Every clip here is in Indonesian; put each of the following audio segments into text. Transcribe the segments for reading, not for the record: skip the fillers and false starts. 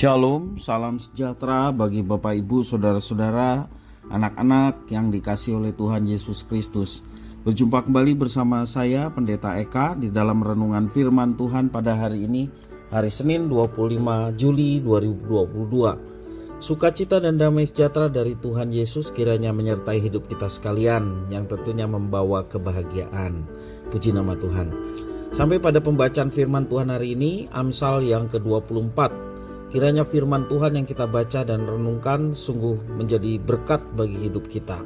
Shalom, salam sejahtera bagi Bapak Ibu, Saudara-saudara, anak-anak yang dikasihi oleh Tuhan Yesus Kristus. Berjumpa kembali bersama saya, Pendeta Eka, di dalam renungan firman Tuhan pada hari ini, hari Senin 25 Juli 2022. Sukacita dan damai sejahtera dari Tuhan Yesus kiranya menyertai hidup kita sekalian, yang tentunya membawa kebahagiaan. Puji nama Tuhan. Sampai pada pembacaan firman Tuhan hari ini, Amsal yang ke-24. Kiranya firman Tuhan yang kita baca dan renungkan sungguh menjadi berkat bagi hidup kita.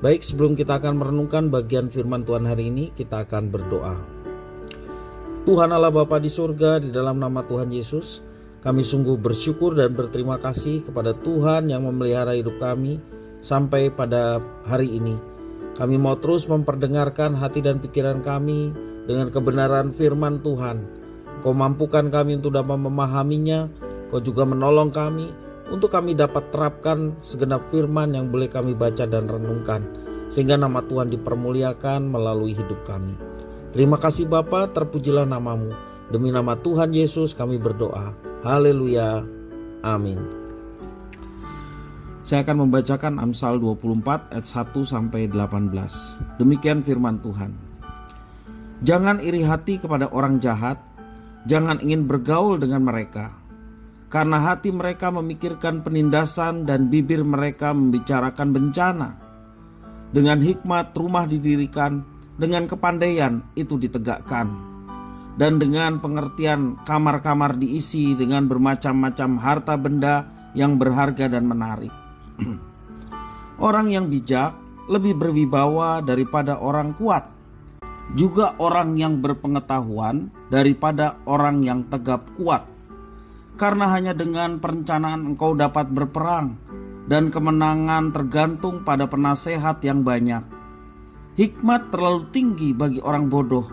Baik, sebelum kita akan merenungkan bagian firman Tuhan hari ini, kita akan berdoa. Tuhan Allah Bapa di surga, di dalam nama Tuhan Yesus, kami sungguh bersyukur dan berterima kasih kepada Tuhan yang memelihara hidup kami sampai pada hari ini. Kami mau terus memperdengarkan hati dan pikiran kami dengan kebenaran firman Tuhan. Kau mampukan kami untuk dapat memahaminya. Kau juga menolong kami untuk kami dapat terapkan segenap firman yang boleh kami baca dan renungkan, sehingga nama Tuhan dipermuliakan melalui hidup kami. Terima kasih Bapa, terpujilah namamu. Demi nama Tuhan Yesus kami berdoa. Haleluya. Amin. Saya akan membacakan Amsal 24 ayat 1 sampai 18. Demikian firman Tuhan. Jangan iri hati kepada orang jahat, jangan ingin bergaul dengan mereka. Karena hati mereka memikirkan penindasan dan bibir mereka membicarakan bencana. Dengan hikmat rumah didirikan, dengan kepandaian itu ditegakkan. Dan dengan pengertian kamar-kamar diisi dengan bermacam-macam harta benda yang berharga dan menarik. Orang yang bijak lebih berwibawa daripada orang kuat. Juga orang yang berpengetahuan daripada orang yang tegap kuat. Karena hanya dengan perencanaan engkau dapat berperang, dan kemenangan tergantung pada penasehat yang banyak. Hikmat terlalu tinggi bagi orang bodoh,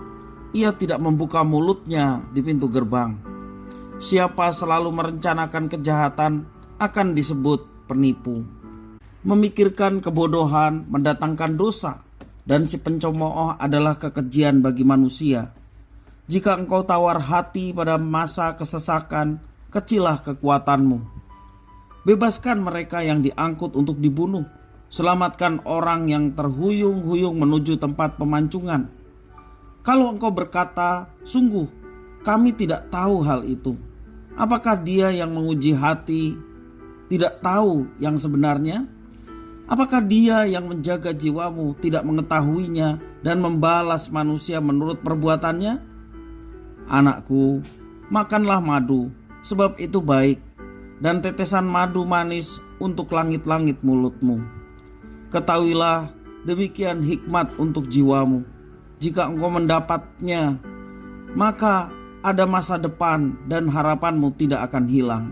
ia tidak membuka mulutnya di pintu gerbang. Siapa selalu merencanakan kejahatan akan disebut penipu. Memikirkan kebodohan mendatangkan dosa, dan si pencemooh adalah kekejian bagi manusia. Jika engkau tawar hati pada masa kesesakan, kecilah kekuatanmu. Bebaskan mereka yang diangkut untuk dibunuh. Selamatkan orang yang terhuyung-huyung menuju tempat pemancungan. Kalau engkau berkata, sungguh kami tidak tahu hal itu. Apakah dia yang menguji hati tidak tahu yang sebenarnya? Apakah dia yang menjaga jiwamu tidak mengetahuinya dan membalas manusia menurut perbuatannya? Anakku, makanlah madu, sebab itu baik, dan tetesan madu manis untuk langit-langit mulutmu. Ketahuilah, demikian hikmat untuk jiwamu. Jika engkau mendapatnya, maka ada masa depan dan harapanmu tidak akan hilang.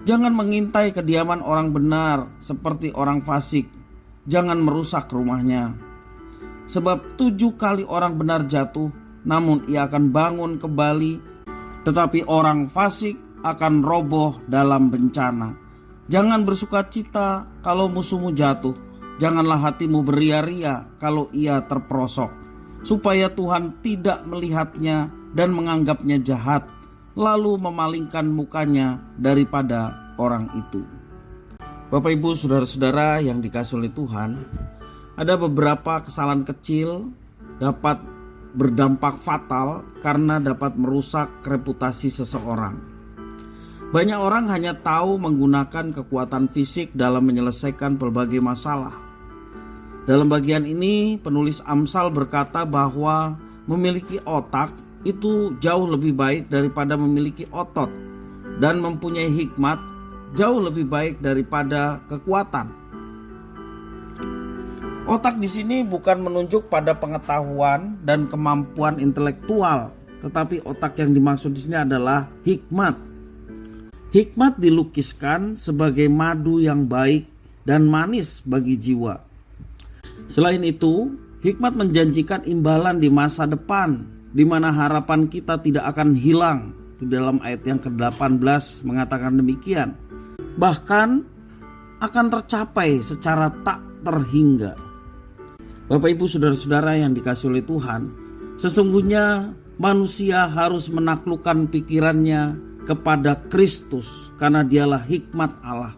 Jangan mengintai kediaman orang benar seperti orang fasik. Jangan merusak rumahnya. Sebab 7 kali orang benar jatuh, namun ia akan bangun kembali. Tetapi orang fasik akan roboh dalam bencana. Jangan bersukacita kalau musuhmu jatuh. Janganlah hatimu beria-ria kalau ia terperosok. Supaya Tuhan tidak melihatnya dan menganggapnya jahat, lalu memalingkan mukanya daripada orang itu. Bapak Ibu, Saudara-saudara yang dikasihi oleh Tuhan, ada beberapa kesalahan kecil dapat berdampak fatal karena dapat merusak reputasi seseorang. Banyak orang hanya tahu menggunakan kekuatan fisik dalam menyelesaikan berbagai masalah. Dalam bagian ini, penulis Amsal berkata bahwa memiliki otak itu jauh lebih baik daripada memiliki otot, dan mempunyai hikmat jauh lebih baik daripada kekuatan. Otak di sini bukan menunjuk pada pengetahuan dan kemampuan intelektual, tetapi otak yang dimaksud di sini adalah hikmat. Hikmat dilukiskan sebagai madu yang baik dan manis bagi jiwa. Selain itu, hikmat menjanjikan imbalan di masa depan, di mana harapan kita tidak akan hilang. Di dalam ayat yang ke-18 mengatakan demikian. Bahkan akan tercapai secara tak terhingga. Bapak Ibu, Saudara-saudara yang dikasihi oleh Tuhan, sesungguhnya manusia harus menaklukkan pikirannya kepada Kristus, karena dialah hikmat Allah.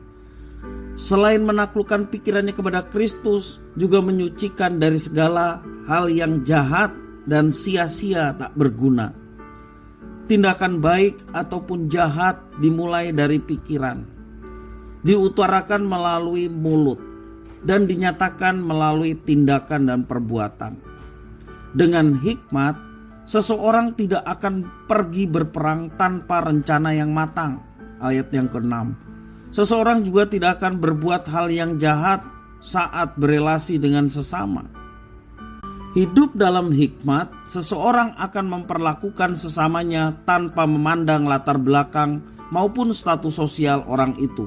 Selain menaklukkan pikirannya kepada Kristus, juga menyucikan dari segala hal yang jahat dan sia-sia tak berguna. Tindakan baik ataupun jahat dimulai dari pikiran, diutarakan melalui mulut, dan dinyatakan melalui tindakan dan perbuatan. Dengan hikmat, seseorang tidak akan pergi berperang tanpa rencana yang matang. Ayat yang ke-6. Seseorang juga tidak akan berbuat hal yang jahat saat berelasi dengan sesama. Hidup dalam hikmat, seseorang akan memperlakukan sesamanya tanpa memandang latar belakang maupun status sosial orang itu.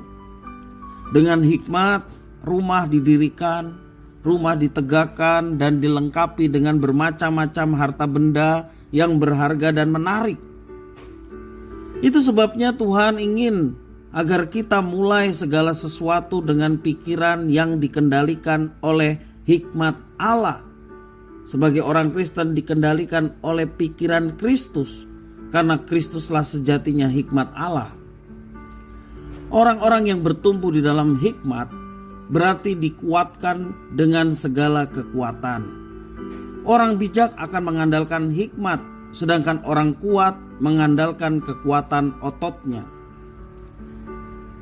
Dengan hikmat, rumah didirikan, rumah ditegakkan dan dilengkapi dengan bermacam-macam harta benda yang berharga dan menarik. Itu sebabnya Tuhan ingin agar kita mulai segala sesuatu dengan pikiran yang dikendalikan oleh hikmat Allah. Sebagai orang Kristen dikendalikan oleh pikiran Kristus, karena Kristuslah sejatinya hikmat Allah. Orang-orang yang bertumbuh di dalam hikmat berarti dikuatkan dengan segala kekuatan. Orang bijak akan mengandalkan hikmat, sedangkan orang kuat mengandalkan kekuatan ototnya.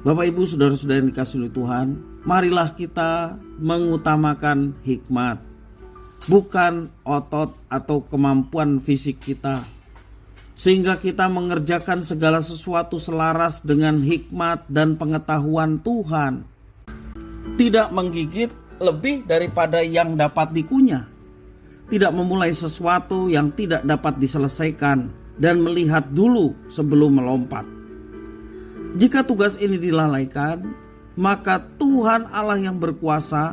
Bapak, Ibu, saudara-saudara yang dikasihi oleh Tuhan, marilah kita mengutamakan hikmat, bukan otot atau kemampuan fisik kita, sehingga kita mengerjakan segala sesuatu selaras dengan hikmat dan pengetahuan Tuhan. Tidak menggigit lebih daripada yang dapat dikunyah, tidak memulai sesuatu yang tidak dapat diselesaikan, dan melihat dulu sebelum melompat. Jika tugas ini dilalaikan, maka Tuhan Allah yang berkuasa,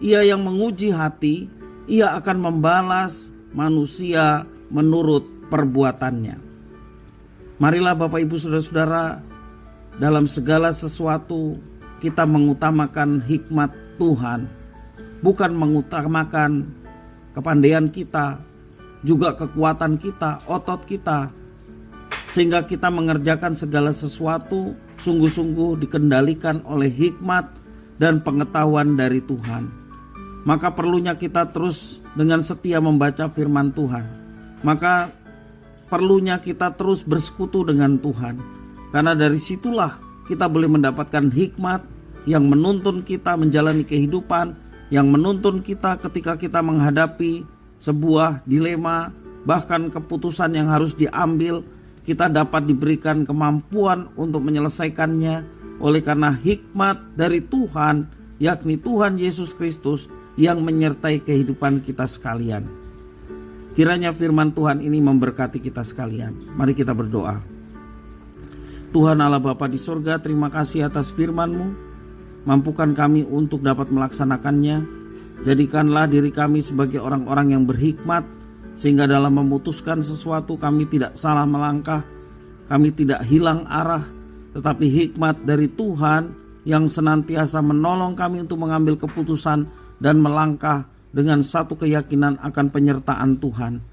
Ia yang menguji hati, Ia akan membalas manusia menurut perbuatannya. Marilah Bapak, Ibu, saudara-saudara, dalam segala sesuatu kita mengutamakan hikmat Tuhan, bukan mengutamakan kepandaian kita, juga kekuatan kita, otot kita, sehingga kita mengerjakan segala sesuatu sungguh-sungguh dikendalikan oleh hikmat dan pengetahuan dari Tuhan. Maka perlunya kita terus dengan setia membaca firman Tuhan. Maka perlunya kita terus bersekutu dengan Tuhan, karena dari situlah kita boleh mendapatkan hikmat yang menuntun kita menjalani kehidupan, yang menuntun kita ketika kita menghadapi sebuah dilema, bahkan keputusan yang harus diambil. Kita dapat diberikan kemampuan untuk menyelesaikannya oleh karena hikmat dari Tuhan, yakni Tuhan Yesus Kristus yang menyertai kehidupan kita sekalian. Kiranya firman Tuhan ini memberkati kita sekalian. Mari kita berdoa. Tuhan Allah Bapa di sorga, terima kasih atas firman-Mu. Mampukan kami untuk dapat melaksanakannya. Jadikanlah diri kami sebagai orang-orang yang berhikmat, sehingga dalam memutuskan sesuatu kami tidak salah melangkah, kami tidak hilang arah, tetapi hikmat dari Tuhan yang senantiasa menolong kami untuk mengambil keputusan dan melangkah dengan satu keyakinan akan penyertaan Tuhan.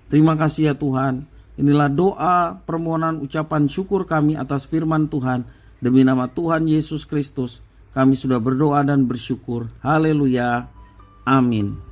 Terima kasih ya Tuhan. Inilah doa, permohonan, ucapan syukur kami atas firman Tuhan. Demi nama Tuhan Yesus Kristus, kami sudah berdoa dan bersyukur. Haleluya. Amin.